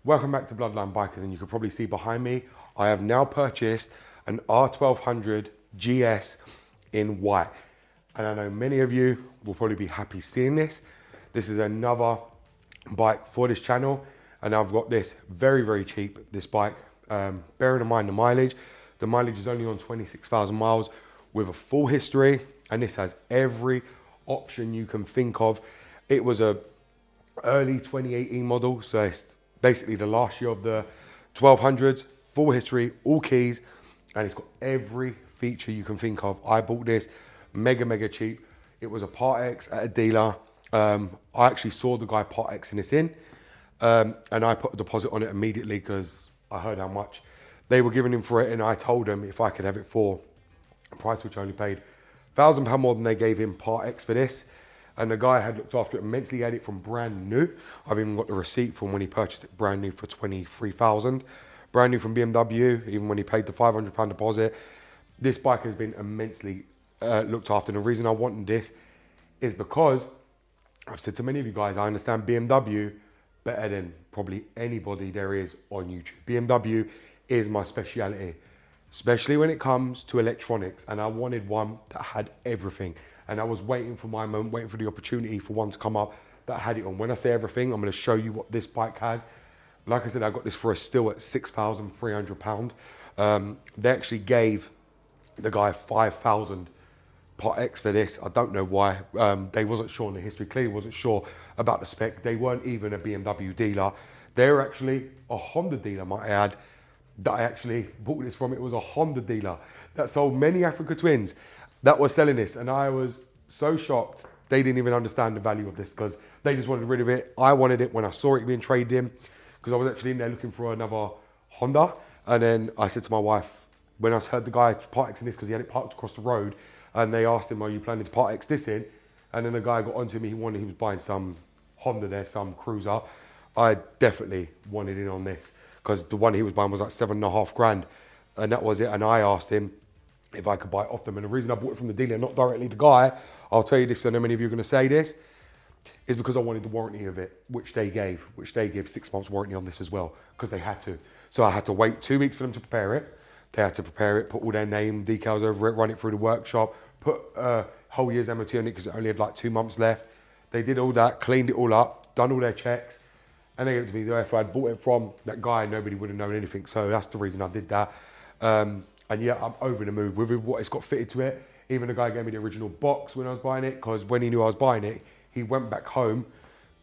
Welcome back to Bloodline Bikers, and you can probably see behind me, I have now purchased an R1200 GS in white. And I know many of you will probably be happy seeing this. This is another bike for this channel, and I've got this very, very cheap, this bike. Bearing in mind the mileage is only on 26,000 miles with a full history, and this has every option you can think of. It was a early 2018 model, so it's basically the last year of the 1200s, full history, all keys, and it's got every feature you can think of. I bought this mega cheap. It was a Part X at a dealer. I actually saw the guy Part Xing this in, and I put a deposit on it immediately because I heard how much they were giving him for it, and I told them if I could have it for a price which I only paid £1,000 more than they gave him Part X for this. And the guy had looked after it immensely. He had it from brand new. I've even got the receipt from when he purchased it brand new for 23,000. Brand new from BMW, even when he paid the £500 deposit. This bike has been immensely looked after. And the reason I wanted this is because I've said to many of you guys, I understand BMW better than probably anybody there is on YouTube. BMW is my speciality, especially when it comes to electronics. And I wanted one that had everything. And I was waiting for my moment, waiting for the opportunity for one to come up that had it on. When I say everything, I'm going to show you what this bike has. Like I said, I got this for a steal at £6,300. They actually gave the guy 5,000 Part X for this. I don't know why. They wasn't sure on the history, clearly wasn't sure about the spec. They weren't even a BMW dealer. They were actually a Honda dealer, might I add, that I actually bought this from. It was a Honda dealer that sold many Africa Twins that was selling this, and I was so shocked. They didn't even understand the value of this because they just wanted rid of it. I wanted it when I saw it being traded in because I was actually in there looking for another Honda. And then I said to my wife, when I heard the guy Part X in this, because he had it parked across the road, and they asked him, are you planning to Part X this in? And then the guy got onto me, he was buying some Honda there, some cruiser. I definitely wanted in on this because the one he was buying was like £7,500, and that was it. And I asked him if I could buy it off them. And the reason I bought it from the dealer, not directly the guy, I'll tell you this, I know many of you are going to say this, is because I wanted the warranty of it, which they gave 6 months warranty on this as well, because they had to. So I had to wait 2 weeks for them to prepare it. They had to prepare it, put all their name, decals over it, run it through the workshop, put a whole year's MOT on it because it only had like 2 months left. They did all that, cleaned it all up, done all their checks, and they gave it to me. So if I'd bought it from that guy, nobody would have known anything. So that's the reason I did that. And yeah, I'm over the moon with what it's got fitted to it. Even the guy gave me the original box when I was buying it, because when he knew I was buying it, he went back home,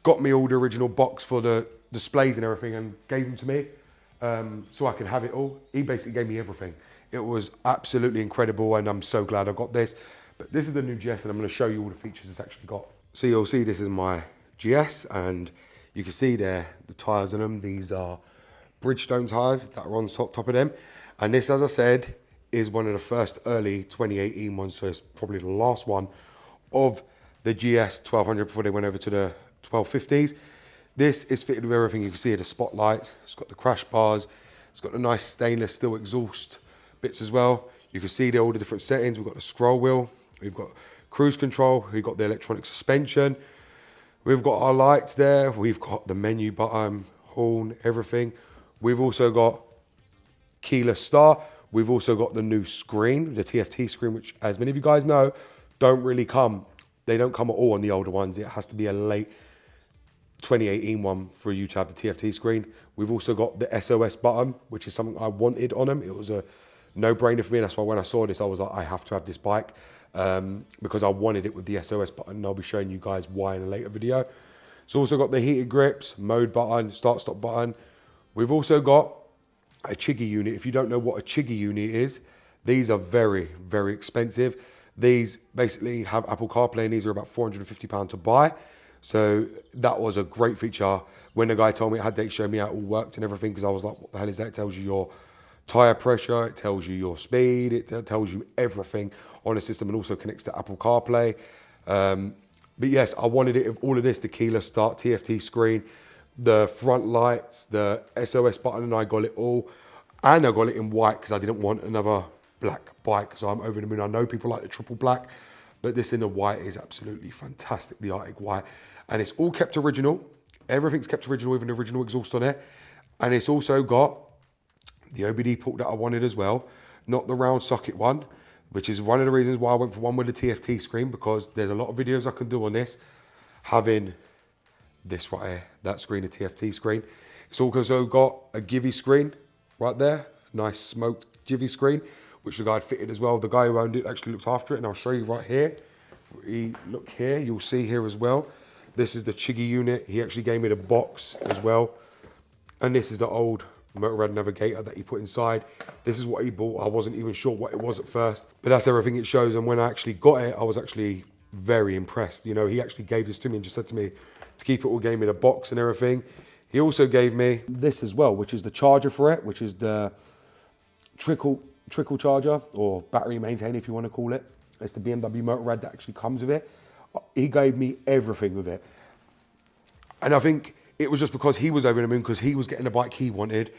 got me all the original box for the displays and everything, and gave them to me so I could have it all. He basically gave me everything. It was absolutely incredible, and I'm so glad I got this. But this is the new GS, and I'm going to show you all the features it's actually got. So you'll see this is my GS, and you can see there the tyres on them. These are Bridgestone tyres that are on top of them. And this, as I said, is one of the first early 2018 ones, so it's probably the last one of the GS 1200 before they went over to the 1250s. This is fitted with everything. You can see the spotlights, it's got the crash bars, it's got the nice stainless steel exhaust bits as well. You can see there all the different settings. We've got the scroll wheel, we've got cruise control, we've got the electronic suspension, we've got our lights there, we've got the menu button, horn, everything. We've also got keyless start. We've also got the new screen, the TFT screen, which, as many of you guys know, don't really come. They don't come at all on the older ones. It has to be a late 2018 one for you to have the TFT screen. We've also got the SOS button, which is something I wanted on them. It was a no-brainer for me. That's why when I saw this, I was like, I have to have this bike because I wanted it with the SOS button. And I'll be showing you guys why in a later video. It's also got the heated grips, mode button, start-stop button. We've also got a Chiggy unit. If you don't know what a Chiggy unit is, these are very, very expensive. These basically have Apple CarPlay, and these are about £450 to buy. So that was a great feature. When the guy told me it had, they showed me how it all worked and everything, because I was like, what the hell is that? It tells you your tire pressure, it tells you your speed, it tells you everything on the system, and also connects to Apple CarPlay. But yes, I wanted it, all of this, the keyless start, TFT screen, the front lights, the SOS button, and I got it all. And I got it in white because I didn't want another black bike, so I'm over the moon. I know people like the triple black, but this in the white is absolutely fantastic, the Arctic white. And it's all kept original. Everything's kept original, even the original exhaust on it. And it's also got the OBD port that I wanted as well, not the round socket one, which is one of the reasons why I went for one with the TFT screen, because there's a lot of videos I can do on this, having this right here, that screen, a TFT screen. It's also got a Givy screen right there, nice smoked Givy screen, which the guy had fitted as well. The guy who owned it actually looks after it, and I'll show you right here. Look here, you'll see here as well. This is the Chiggy unit. He actually gave me the box as well. And this is the old Motorrad Navigator that he put inside. This is what he bought. I wasn't even sure what it was at first, but that's everything it shows. And when I actually got it, I was actually very impressed. You know, he actually gave this to me and just said to me to keep it all, gave me the box and everything. He also gave me this as well, which is the charger for it, which is the trickle charger, or battery maintain if you want to call it. It's the BMW Motorrad that actually comes with it. He gave me everything with it. And I think it was just because he was over the moon, because he was getting the bike he wanted.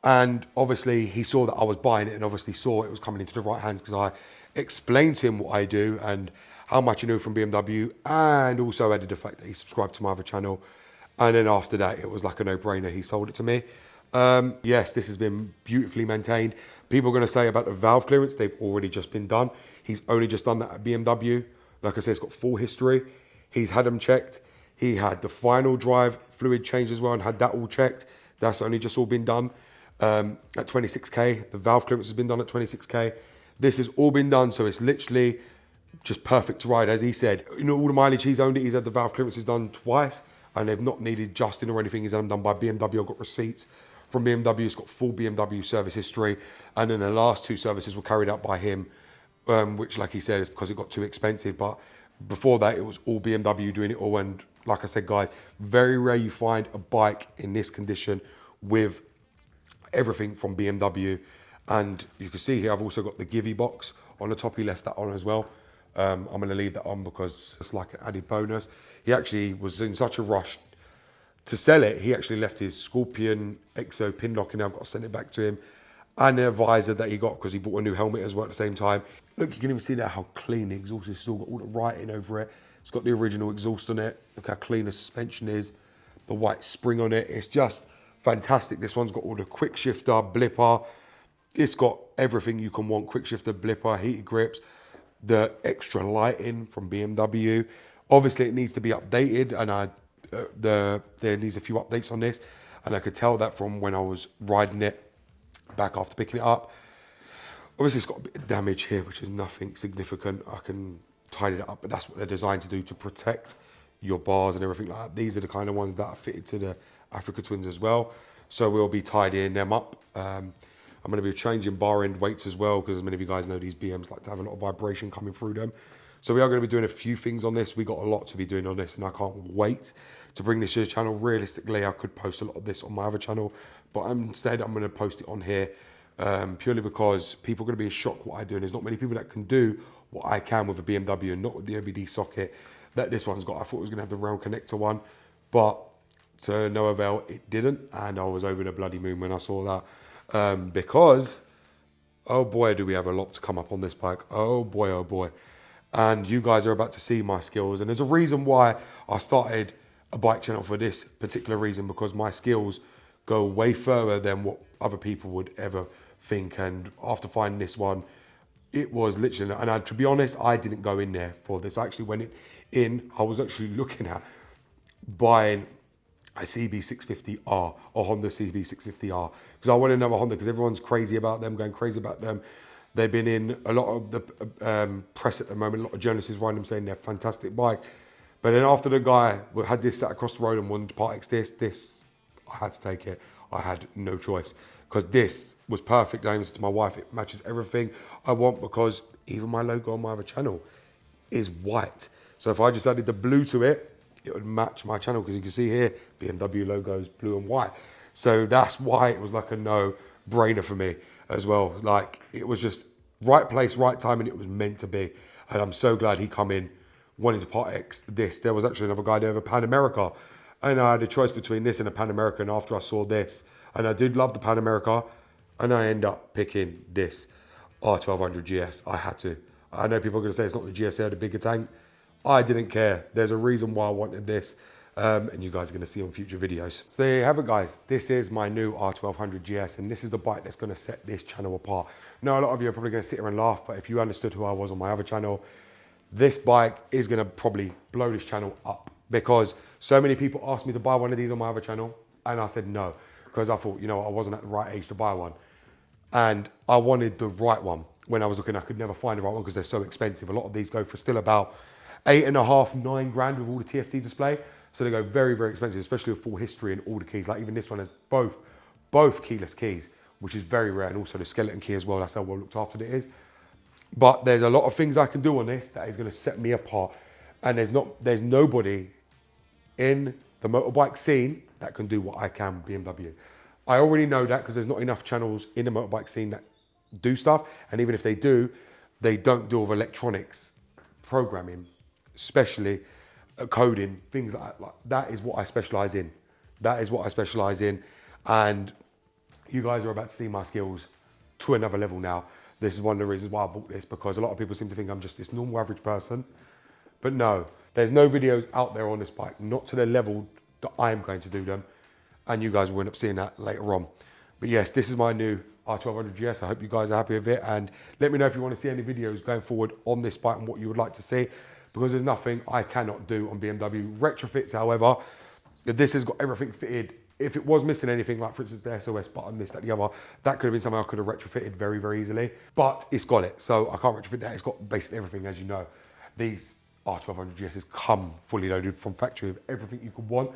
And obviously he saw that I was buying it, and obviously saw it was coming into the right hands, because I explained to him what I do and how much I knew from BMW, and also added the fact that he subscribed to my other channel. And then after that, it was like a no-brainer. He sold it to me. Yes, this has been beautifully maintained. People are going to say about the valve clearance, they've already just been done. He's only just done that at BMW. Like I said, it's got full history. He's had them checked. He had the final drive fluid change as well and had that all checked. That's only just all been done at 26K. The valve clearance has been done at 26K. This has all been done, so it's literally just perfect to ride. As he said, you know, all the mileage he's owned it, he's had the valve clearances done twice, and they've not needed adjusting or anything. He's had them done by BMW. I've got receipts from BMW. It's got full BMW service history, and then the last two services were carried out by him, which, like he said, is because it got too expensive. But before that, it was all BMW doing it all. And like I said, guys, very rare you find a bike in this condition with everything from BMW. And you can see here, I've also got the Givy box on the top. He left that on as well. I'm going to leave that on because it's like an added bonus. He actually was in such a rush to sell it. He actually left his Scorpion EXO pin lock, and I've got to send it back to him. And the visor that he got, because he bought a new helmet as well at the same time. Look, you can even see there how clean the exhaust is. It's still got all the writing over it. It's got the original exhaust on it. Look how clean the suspension is. The white spring on it. It's just fantastic. This one's got all the quick shifter, blipper. It's got everything you can want. Quick shifter, blipper, heated grips, the extra lighting from BMW. Obviously, it needs to be updated, and there needs a few updates on this. And I could tell that from when I was riding it back after picking it up. Obviously, it's got a bit of damage here, which is nothing significant. I can tidy it up, but that's what they're designed to do, to protect your bars and everything like that. These are the kind of ones that are fitted to the Africa Twins as well. So we'll be tidying them up. I'm going to be changing bar end weights as well, because as many of you guys know, these BMs like to have a lot of vibration coming through them. So we are going to be doing a few things on this. We got a lot to be doing on this, and I can't wait to bring this to the channel. Realistically, I could post a lot of this on my other channel, but instead I'm going to post it on here, purely because people are going to be in shock what I do, and there's not many people that can do what I can with a BMW, and not with the OBD socket that this one's got. I thought it was going to have the round connector one, but to no avail, it didn't, and I was over the bloody moon when I saw that, because, oh boy, do we have a lot to come up on this bike. Oh boy, oh boy. And you guys are about to see my skills, and there's a reason why I started a bike channel for this particular reason, because my skills go way further than what other people would ever think. And after finding this one, it was literally, and to be honest, I didn't go in there for this. I actually went in, I was actually looking at buying a CB650R, a Honda CB650R, because I wanted another Honda, because everyone's crazy about them, going crazy about them. They've been in a lot of the press at the moment. A lot of journalists riding them, saying they're a fantastic bike. But then after the guy had this sat across the road and wanted to part X this, I had to take it. I had no choice, because this was perfect. I said to my wife, it matches everything I want, because even my logo on my other channel is white. So if I just added the blue to it, it would match my channel, because you can see here, BMW logos, blue and white. So that's why it was like a no-brainer for me as well. Like, it was just right place, right time, and it was meant to be. And I'm so glad he come in wanting to part X this. There was actually another guy there with a Pan America, and I had a choice between this and a Pan America. And after I saw this, and I did love the Pan America, and I end up picking this R1200 GS. I had to. I know people are going to say it's not the GSL, the bigger tank. I didn't care. There's a reason why I wanted this. and you guys are going to see on future videos. So there you have it, guys. This is my new R1200 GS, and this is the bike that's going to set this channel apart. Now, a lot of you are probably going to sit here and laugh, but if you understood who I was on my other channel, this bike is going to probably blow this channel up, because so many people asked me to buy one of these on my other channel, and I said no, because I thought, you know, I wasn't at the right age to buy one. And I wanted the right one. When I was looking, I could never find the right one because they're so expensive. A lot of these go for still about 8.5, 9 grand with all the TFT display. So they go very, very expensive, especially with full history and all the keys. Like even this one has both keyless keys, which is very rare, and also the skeleton key as well. That's how well looked after it is. But there's a lot of things I can do on this that is going to set me apart. And there's nobody in the motorbike scene that can do what I can with BMW. I already know that because there's not enough channels in the motorbike scene that do stuff. And even if they do, they don't do with electronics, programming, especially coding, things like that. Like, that is what I specialize in. That is what I specialize in. And you guys are about to see my skills to another level now. This is one of the reasons why I bought this, because a lot of people seem to think I'm just this normal average person. But no, there's no videos out there on this bike, not to the level that I'm going to do them. And you guys will end up seeing that later on. But yes, this is my new R1200 GS. I hope you guys are happy with it. And let me know if you want to see any videos going forward on this bike and what you would like to see, because there's nothing I cannot do on BMW. Retrofits, however, this has got everything fitted. If it was missing anything, like for instance, the SOS button, this, that, the other, that could have been something I could have retrofitted very, very easily. But it's got it, so I can't retrofit that. It's got basically everything, as you know. These R1200 GSs come fully loaded from factory with everything you could want.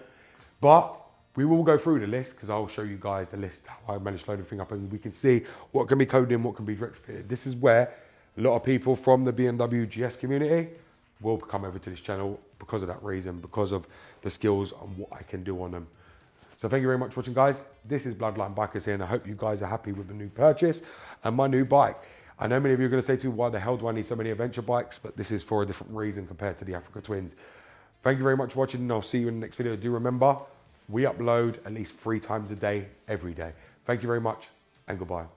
But we will go through the list, because I'll show you guys the list, how I managed to load everything up, and we can see what can be coded in, what can be retrofitted. This is where a lot of people from the BMW GS community will come over to this channel because of that reason, because of the skills and what I can do on them. So thank you very much for watching, guys. This is Bloodline Bikers here, and I hope you guys are happy with the new purchase and my new bike. I know many of you are going to say to me, why the hell do I need so many adventure bikes? But this is for a different reason compared to the Africa Twins. Thank you very much for watching, and I'll see you in the next video. Do remember, we upload at least 3 times a day, every day. Thank you very much, and goodbye.